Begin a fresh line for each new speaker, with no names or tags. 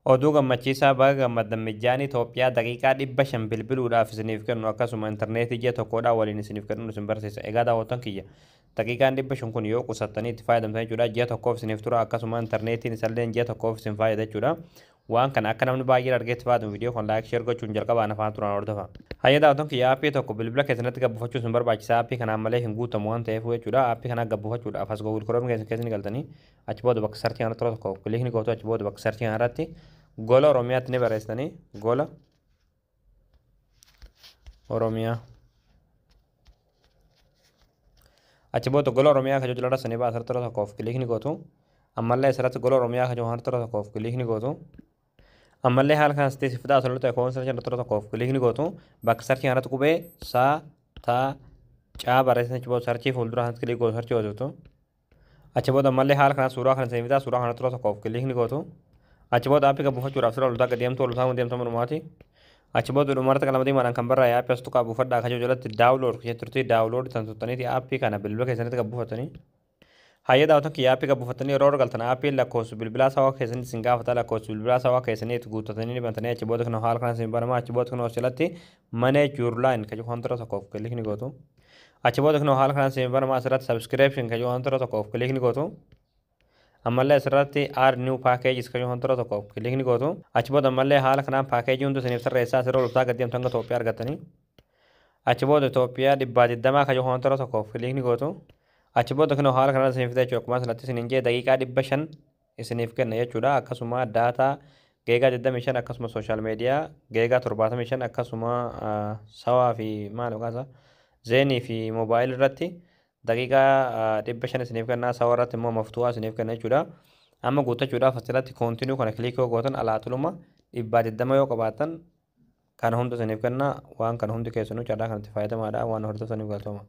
Oduu gammachiisaa baga gammaddan mijaanii Itoophiyaa daqiiqaa 500 bilbiluudhaaf isiniif kennu akkasuma intarneetii ji'a tokkodhaa waliin isiniif kennu isin barsiisa. Egaa daawwattoon kiyya daqiiqaan 500 kun yoo qusattanii itti fayyadamtan jechuudha. Ji'a tokkoof isiniif tura akkasuma intarneetiin isallee ji'a tokkoof isin fayyada jechuudha. Waan kana akka namni baay'ee argeetti fayyadamu viidiyoo kan laayik sheer gochuun jalqabaan afaan turaan hordofa. Hayya daawwattoon kiyya aappii tokko bilbila keessanitti gabbifachuu isin barbaachisa. Aappii kanaan malee hin guutamu waan ta'eef jechuudha. Aappii kana gabbifachuudhaaf as Google Chrome keessatti galtanii achi booda bakka sarchii kana tokko kilikni gootu achi booda bakka sarchii kana irratti gola Oromiyaatti ni barreessanii gola Oromiyaa achi booda gola Oromiyaa kan jiru sanii baasar tura tokkoof kilikni gootu ammallee asirratti gola Oromiyaa kan jiru tura tokkoof kilikni gootu ammallee haala kan asitti sifataa asirra ta'e koon sarchii tura tokkoof kilikni gootu bakka sarchii kanatti qubee saa taa caa barreessanii achi booda sarchii fuuldura kanatti kilikni gootu sarchii hojjetu achi booda ammallee haala kana suuraa kana sifataa suuraa kana tura tokkoof kilikni gootu achi booda aappii gabbifachuudhaaf sira oltaa deemtu oltaa deemtu manumaati achi booda dhumarratti qalamatii maadhaan kan barraa aappii as tuqaa buufadhaa akka jalatti daawulood turtii daawulood tan tuttaniiti aappii kana bilbila keessanitti gabbifatanii hayya daawwatan kiyya aappii gabbifatanii yeroo galtan aappiin lakkoofsa bilbilaa sawaa keessanitti isin gaafata lakkoofsa bilbilaa sawaa keessanii itti guuttatanii bantanii achi booda kana haala kana isin banamaa achi booda kana jalatti manage your line kan jiru hantara tokkoof kilikni gootu achi booda kana haala kana isin banamaa asirratti subscription kan jiru hantara tokkoof kilikni gootu ammallee asirratti add new packages kan jiru hantara tokkoof kilikni gootu achi booda ammallee haala kanaan paakeejii hunda isiniif tarreessaa asirra oltaa gaddeemtu hanga Itoophiyaa argatanii achi booda Itoophiyaa 120 kan jiru hantara tokkoof kilikni gootu achi booda kan haala kanaan isiniif jechuudha akkuma sanatti isiniin jee daqiiqaa 500 isiniif kenna jechuudha akkasuma daataa geegaa 25 akkasuma sooshaal meediyaa geegaa 75 akkasuma sawaa fi maal yookaasa zeenii fi moobaayil irratti daqiiqaa 500 isiniif kenna sawaa irratti immoo maftuwaa isiniif kenna jechuudha amma guuttachuudhaaf asirratti koontinuu kana kilikii gootan alaatuluma 120 yoo qabaatan kana hunda isiniif kenna waan kana hundi keessanuu carraa kanatti fayyadamaadha waan hordoftaniif galatooma.